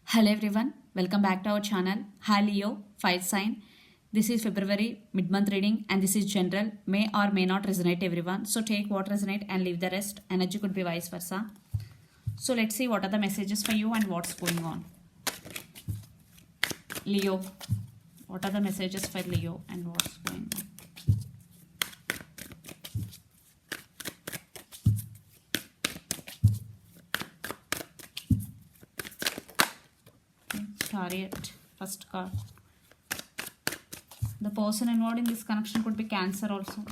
Hello everyone, welcome back to our channel. Hi Leo, fire sign. This is February mid-month reading and this is general. May or may not resonate everyone. So take what resonate and leave the rest. Energy could be vice versa. So let's see what are the messages for you and what's going on. Leo, what are the messages for Leo and what's going on? Chariot, first card. The person involved in this connection could be Cancer also.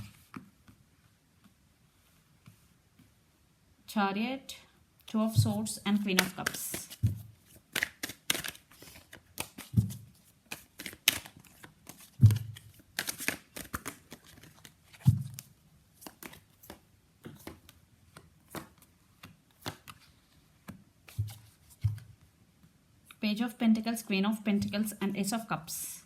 Chariot, Two of Swords and Queen of Cups. Page of Pentacles, Queen of Pentacles and Ace of Cups.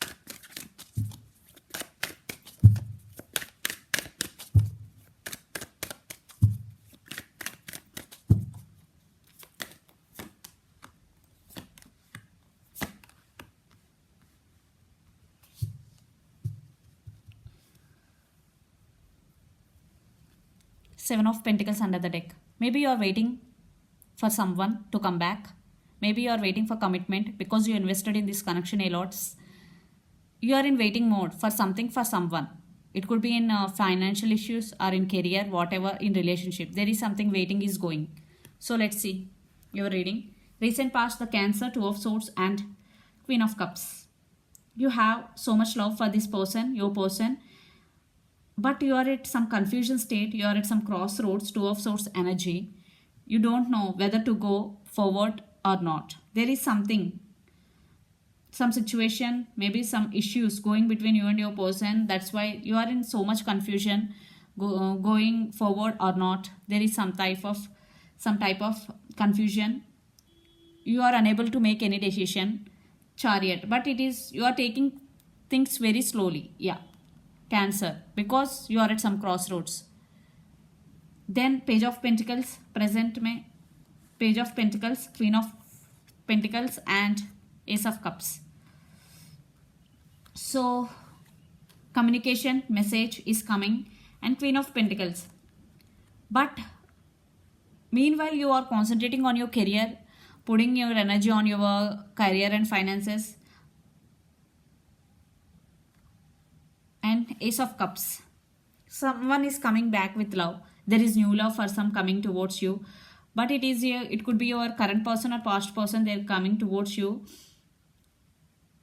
Seven of Pentacles under the deck. Maybe you are waiting for someone to come back. Maybe you are waiting for commitment because you invested in this connection a lot. You are in waiting mode for something for someone. It could be in financial issues or in career, whatever, in relationship. There is something waiting is going. So let's see your reading. Recent past, the Cancer, Two of Swords and Queen of Cups. You have so much love for this person, your person. But you are at some confusion state. You are at some crossroads, Two of Swords energy. You don't know whether to go forward or not. There is something, some situation, maybe some issues going between you and your person. That's why you are in so much confusion, going forward or not. There is some type of confusion. You are unable to make any decision. Chariot, but it is, you are taking things very slowly. Yeah, Cancer, because you are at some crossroads. Then Page of Pentacles, present में Page of Pentacles, Queen of Pentacles and Ace of Cups. So communication message is coming and Queen of Pentacles. But meanwhile you are concentrating on your career, putting your energy on your career and finances. And Ace of Cups. Someone is coming back with love. There is new love for some coming towards you. But it could be your current person or past person. They're coming towards you.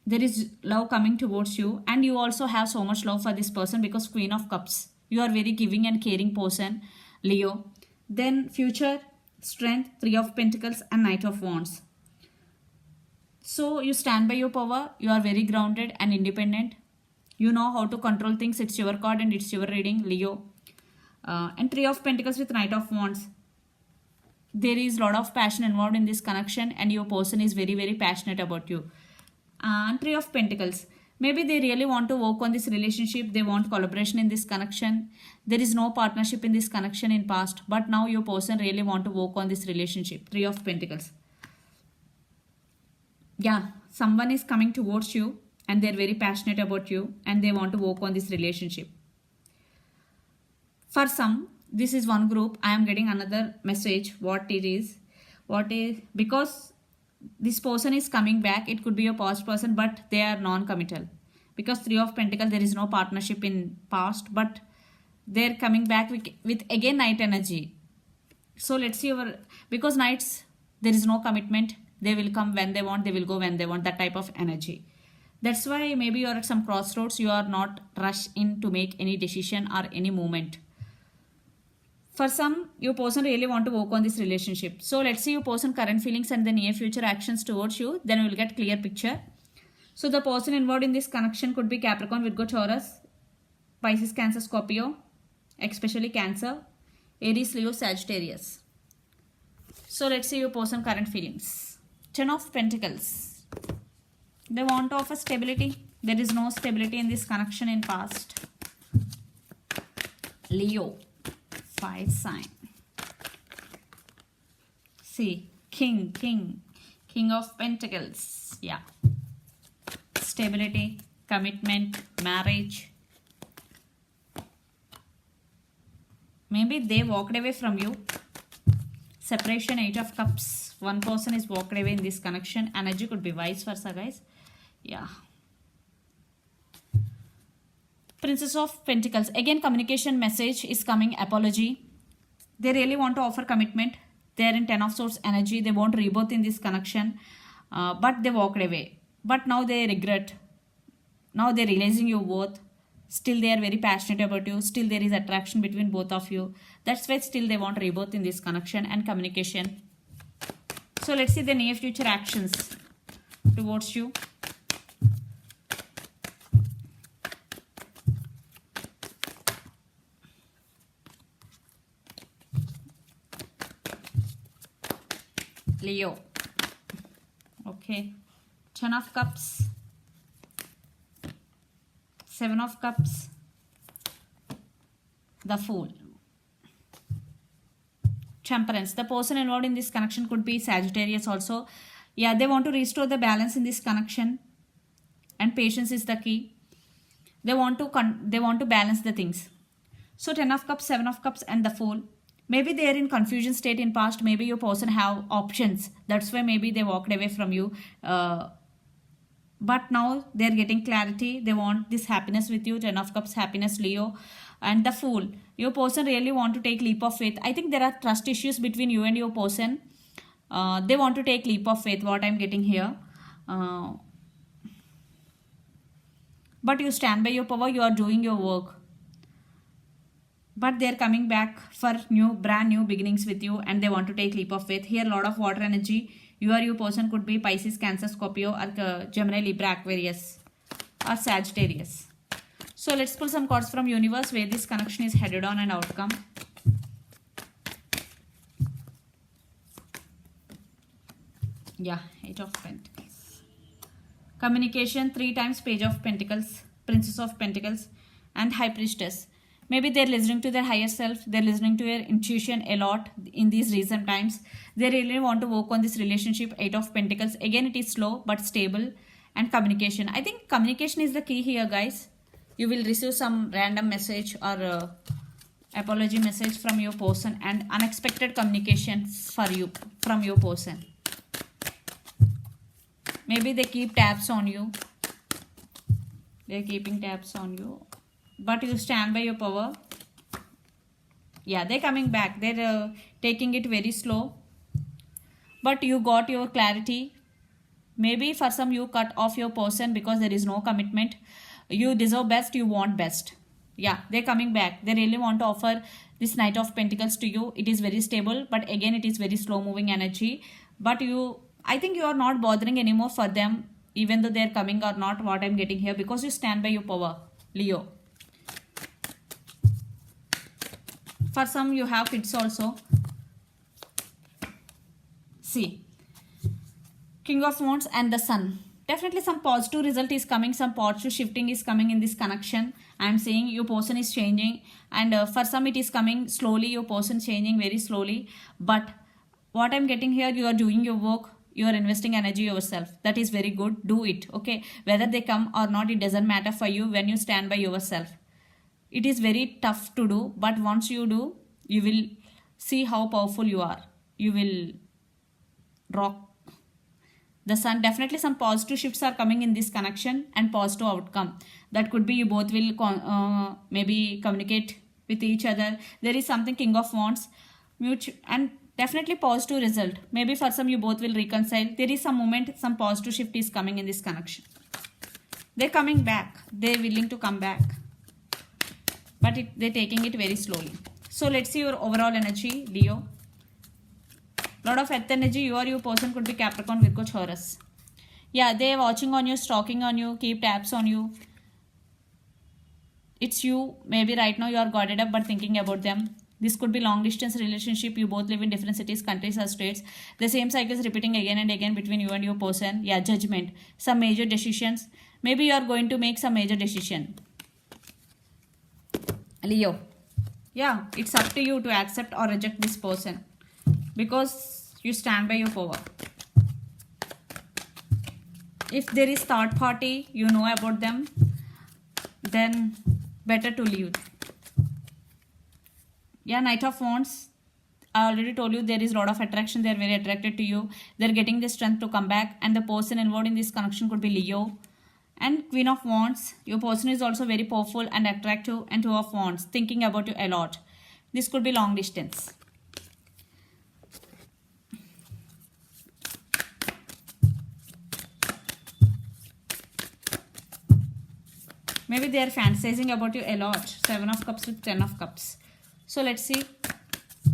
There is love coming towards you. And you also have so much love for this person because Queen of Cups. You are very giving and caring person, Leo. Then future, strength, Three of Pentacles and Knight of Wands. So you stand by your power. You are very grounded and independent. You know how to control things. It's your card and it's your reading, Leo. And Three of Pentacles with Knight of Wands. There is a lot of passion involved in this connection and your person is very, very passionate about you. And Three of Pentacles. Maybe they really want to work on this relationship. They want collaboration in this connection. There is no partnership in this connection in past. But now your person really want to work on this relationship. Three of Pentacles. Yeah, someone is coming towards you. And they're very passionate about you and they want to work on this relationship. For some, this is one group. I am getting another message. What is, because this person is coming back. It could be a past person, but they are non-committal. Because Three of Pentacles, there is no partnership in past, but they're coming back with again Knight energy. So let's see because Knights, there is no commitment. They will come when they want. They will go when they want. That type of energy. That's why maybe you are at some crossroads. You are not rushed in to make any decision or any movement. For some, your person really want to work on this relationship. So let's see your person current feelings and the near future actions towards you. Then we will get clear picture. So the person involved in this connection could be Capricorn, Virgo, Taurus, Pisces, Cancer, Scorpio, especially Cancer, Aries, Leo, Sagittarius. So let's see your person current feelings. Ten of Pentacles. They want to offer stability. There is no stability in this connection in past. Leo, fire sign. See, King King of Pentacles. Yeah. Stability, commitment, marriage. Maybe they walked away from you. Separation, 8 of Cups. One person is walked away in this connection. Energy could be vice versa, guys. Yeah. Princess of Pentacles. Again, communication message is coming. Apology. They really want to offer commitment. They are in 10 of Swords energy. They want rebirth in this connection. But they walked away. But now they regret. Now they're realizing your worth. Still they are very passionate about you. Still there is attraction between both of you. That's why still they want rebirth in this connection and communication. So let's see the near future actions towards you. Leo. Okay. 10 of Cups. 7 of Cups. The Fool. Temperance. The person involved in this connection could be Sagittarius also. Yeah, they want to restore the balance in this connection. And patience is the key. They want to balance the things. So 10 of Cups, 7 of Cups and the Fool. Maybe they are in confusion state in past. Maybe your person have options. That's why maybe they walked away from you. But now they're getting clarity. They want this happiness with you. 10 of Cups, happiness, Leo. And the Fool. Your person really want to take leap of faith. I think there are trust issues between you and your person. They want to take leap of faith. What I'm getting here. But you stand by your power. You are doing your work. But they're coming back for brand new beginnings with you. And they want to take leap of faith. Here, lot of water energy. You or your person could be Pisces, Cancer, Scorpio, or Gemini, Libra, Aquarius, or Sagittarius. So let's pull some cards from universe where this connection is headed on and outcome. Yeah, 8 of Pentacles. Communication, 3 times Page of Pentacles, Princess of Pentacles, and High Priestess. Maybe they're listening to their higher self. They're listening to their intuition a lot in these recent times. They really want to work on this relationship. 8 of Pentacles. Again, it is slow but stable. And communication. I think communication is the key here, guys. You will receive some random message or apology message from your person. And unexpected communications for you from your person. Maybe they keep tabs on you. They're keeping tabs on you. But you stand by your power. Yeah, they're coming back. They're taking it very slow. But you got your clarity. Maybe for some you cut off your person because there is no commitment. You deserve best. You want best. Yeah, they're coming back. They really want to offer this Knight of Pentacles to you. It is very stable. But again, it is very slow moving energy. But I think you are not bothering anymore for them. Even though they're coming or not, what I'm getting here. Because you stand by your power. Leo. For some, you have kids also. See. King of Wands and the Sun. Definitely some positive result is coming. Some positive shifting is coming in this connection. I am saying your person is changing. And for some, it is coming slowly. Your person changing very slowly. But what I am getting here, you are doing your work. You are investing energy yourself. That is very good. Do it. Okay. Whether they come or not, it doesn't matter for you when you stand by yourself. It is very tough to do, but once you do, you will see how powerful you are. You will rock. The Sun, definitely some positive shifts are coming in this connection and positive outcome. That could be you both will maybe communicate with each other. There is something King of Wands, mutual, and definitely positive result. Maybe for some you both will reconcile. There is some moment, some positive shift is coming in this connection. They're coming back. They're willing to come back. But they're taking it very slowly. So let's see your overall energy, Leo. Lot of earth energy. You or your person could be Capricorn, Virgo, Taurus. Yeah, they're watching on you, stalking on you, keep tabs on you. It's you. Maybe right now you are guarded up but thinking about them. This could be long distance relationship. You both live in different cities, countries or states. The same cycle is repeating again and again between you and your person. Yeah, judgment. Some major decisions. Maybe you are going to make some major decision. Leo. Yeah, it's up to you to accept or reject this person. Because you stand by your power. If there is third party, you know about them, then better to leave. Yeah, Knight of Wands. I already told you there is a lot of attraction. They are very attracted to you. They are getting the strength to come back, and the person involved in this connection could be Leo. And Queen of Wands. Your person is also very powerful and attractive, and Two of Wands, thinking about you a lot. This could be long distance. Maybe they are fantasizing about you a lot. 7 of Cups with 10 of Cups. So let's see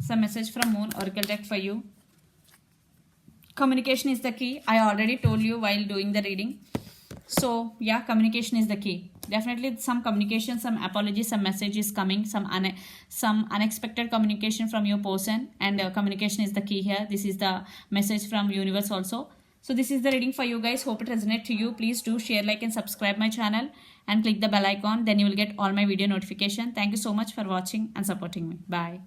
some message from Moon Oracle deck for you. Communication is the key. I already told you while doing the reading. So yeah, communication is the key. Definitely some communication, some apology, some message is coming, some unexpected communication from your person, and communication is the key here. This is the message from universe also. So this is the reading for you guys. Hope it resonates to you. Please do share, like, and subscribe my channel and click the bell icon. Then you will get all my video notification. Thank you so much for watching and supporting me. Bye.